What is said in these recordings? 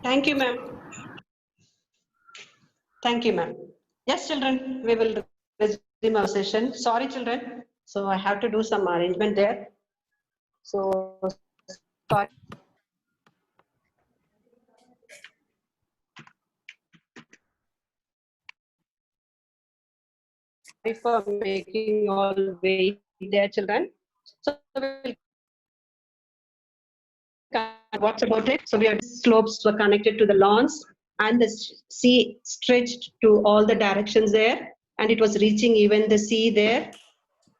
Thank you, ma'am. Thank you, ma'am. Yes, children, we will resume our session. Sorry, children. So I have to do some arrangement there. So sorry for making all wait there, children. So we'll what's about it? So we have slopes were connected to the lawns and the sea stretched to all the directions there, and it was reaching even the sea there.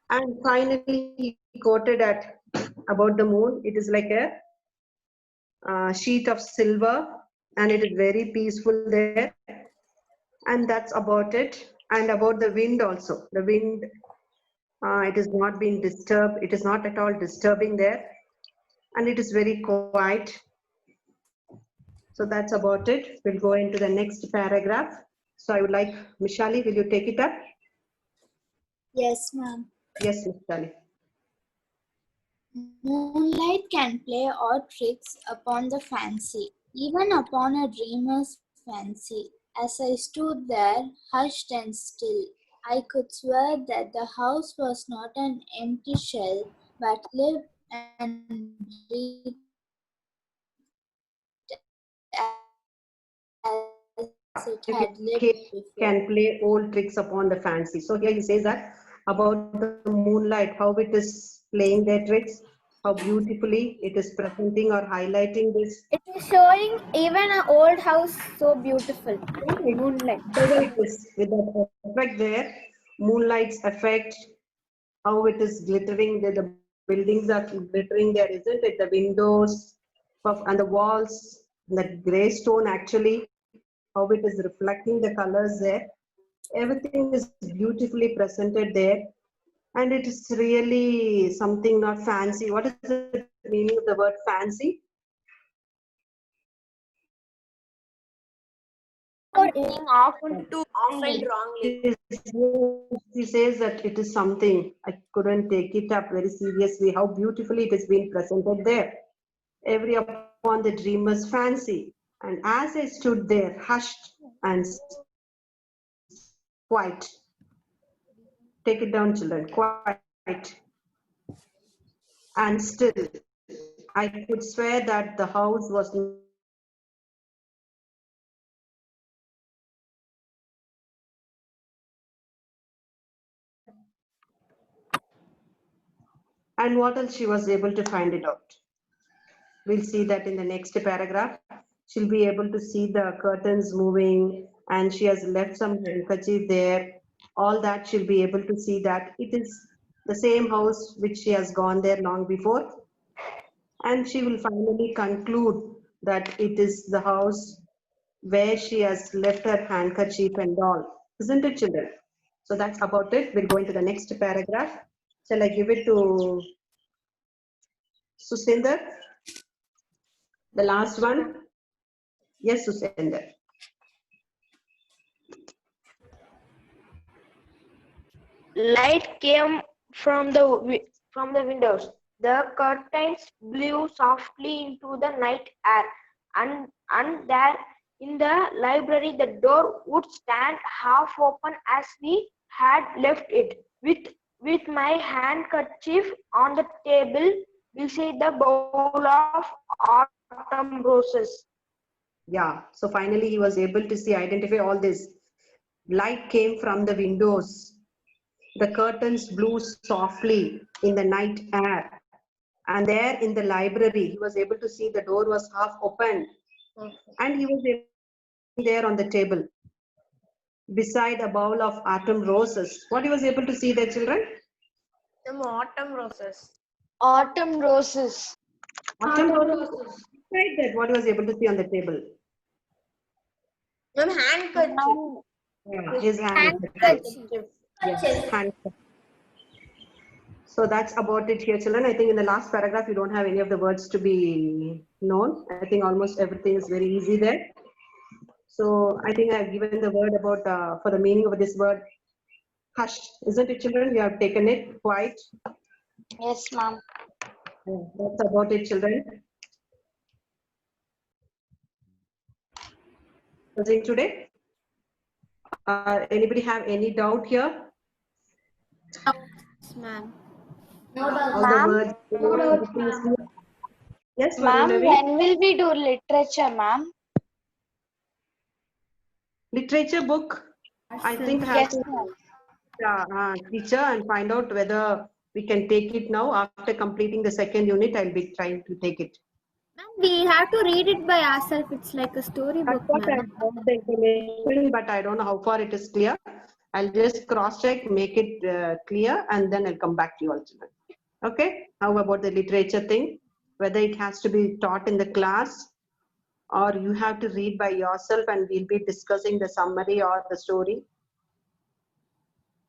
And finally, he quoted at about the moon. It is like a sheet of silver, and it is very peaceful there. And that's about it. And about the wind also. The wind, it is not being disturbed. It is not at all disturbing there, and it is very quiet. So that's about it. We'll go into the next paragraph. So I would like, Mishali, will you take it up? Yes, ma'am. Yes, Mishali. Moonlight can play odd tricks upon the fancy, even upon a dreamer's fancy. As I stood there, hushed and still, I could swear that the house was not an empty shell, but lived and breathed as it had lived before. Can play old tricks upon the fancy. So here he says that about the moonlight, how it is playing their tricks, how beautifully it is presenting or highlighting this. It is showing even an old house so beautiful. Moonlight. With that effect there, moonlight's effect, how it is glittering, the buildings are glittering there, isn't it? The windows and the walls, the gray stone actually, how it is reflecting the colors there. Everything is beautifully presented there. And it is really something not fancy. What is the meaning of the word fancy? Often wrongly. He says that it is something, I couldn't take it up very seriously, how beautifully it has been presented there. Every upon the dreamer's fancy. And as I stood there, hushed and quiet. Take it down, children, quiet. And still, I could swear that the house was and what else she was able to find it out. We'll see that in the next paragraph. She'll be able to see the curtains moving and she has left some handkerchief there. All that she'll be able to see that it is the same house which she has gone there long before. And she will finally conclude that it is the house where she has left her handkerchief and all. Isn't it, children? So that's about it. We'll go into the next paragraph. Shall I give it to Susinder? The last one? Yes, Susinder. Light came from the windows. The curtains blew softly into the night air, and there in the library the door would stand half open as we had left it, with my handkerchief on the table beside the bowl of autumn roses. Yeah, so finally he was able to see, identify all this. Light came from the windows. The curtains blew softly in the night air. And there in the library, he was able to see the door was half open. And he was there on the table beside a bowl of autumn roses. What he was able to see there, children? Some autumn roses. Autumn roses. Autumn roses. Beside that, what he was able to see on the table? Some handkerchief. Yeah, his handkerchief. Yes, handkerchief. So that's about it here, children. I think in the last paragraph, you don't have any of the words to be known. I think almost everything is very easy there. So I think I've given the word about, for the meaning of this word, hushed. Isn't it, children? You have taken it quite. Yes, ma'am. That's about it, children. discussing today? Anybody have any doubt here? Yes, ma'am. All the words, everything is clear? Yes, Ma'am, Varuna. when will we do literature, ma'am? Literature book, I think I have Yes, to ma'am. teacher and find out whether we can take it now. After completing the second unit, I'll be trying to take it. Ma'am, we have to read it by ourselves. It's like a storybook, That's what I ma'am. got the information, but I don't know how far it is clear. I'll just cross check, make it clear, and then I'll come back to you all children. Okay? How about the literature thing? Whether it has to be taught in the class or you have to read by yourself and we'll be discussing the summary or the story.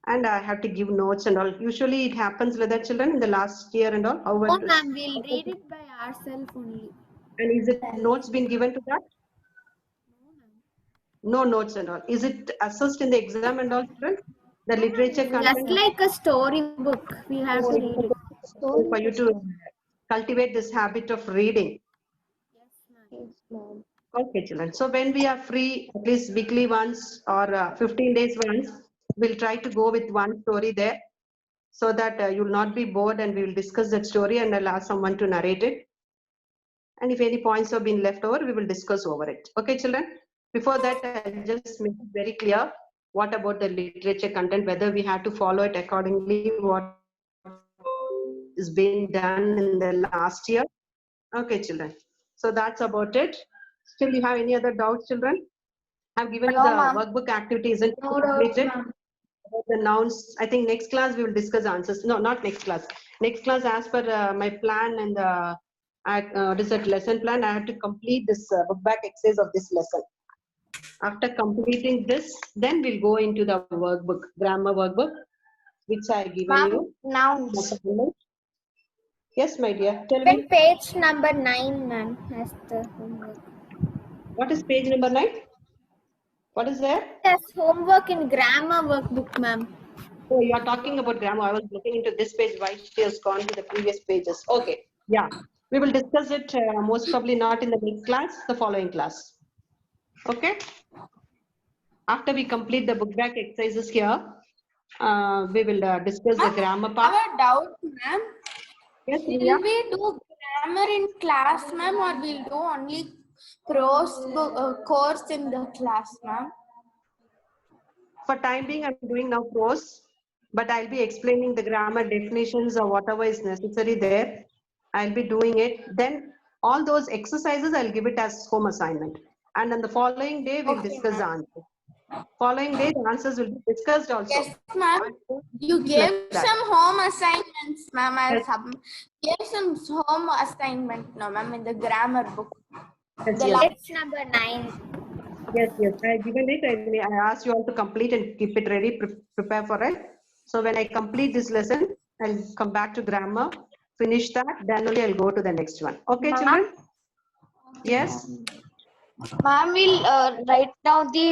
And I have to give notes and all. Usually it happens with the children in the last year and all. How Oh, it is. ma'am, we'll read it by ourselves only. And is it notes been given to that? No notes and all. Is it assessed in the exam and all, children? The literature Just content like a storybook. We have to read it. for you to cultivate this habit of reading. Yes, ma'am. Okay, children. So when we are free, at least weekly once or 15 days once, we'll try to go with one story there so that you'll not be bored and we will discuss that story and I'll ask someone to narrate it. And if any points have been left over, we will discuss over it. Okay, children? Before that, I'll just make it very clear what about the literature content, whether we have to follow it accordingly, what is being done in the last year. Okay, children. So that's about it. Still, you have any other doubts, children? I've given you No, the ma'am. workbook activity, isn't it? No doubts, Completed? ma'am. About the nouns. I think next class we will discuss answers. No, not next class. Next class, as per my plan and what is that lesson plan, I have to complete this book back exercise of this lesson. After completing this, then we'll go into the workbook, grammar workbook, which I given Ma'am, you. nouns. Yes, my dear. Tell Then me, page number 9, ma'am, has the homework. what is page number 9? What is there? Yes, homework in grammar workbook, ma'am. Oh, you are talking about grammar. I was looking into this page. Why she has gone to the previous pages? Okay, yeah. We will discuss it most probably not in the next class, the following class. Okay. After we complete the book back exercises here, we will discuss the grammar I part. have a doubt, ma'am. Yes, Will Riya? we do grammar in class, ma'am, or we'll do only prose course in the class, ma'am? For time being, I'm doing now prose, but I'll be explaining the grammar definitions or whatever is necessary there. I'll be doing it. Then all those exercises, I'll give it as home assignment. And on the following day, we'll discuss the answers. Following day, the answers will be discussed also. Yes, ma'am. You gave some home assignments, ma'am. Gave some home assignment, no, ma'am, in the grammar book. Yes, The yes. Page number 9. Yes, yes. I given it. I asked you all to complete and keep it ready, prepare for it. So when I complete this lesson, I'll come back to grammar, finish that, then only I'll go to the next one. Okay, children? Yes. Ma'am will write down the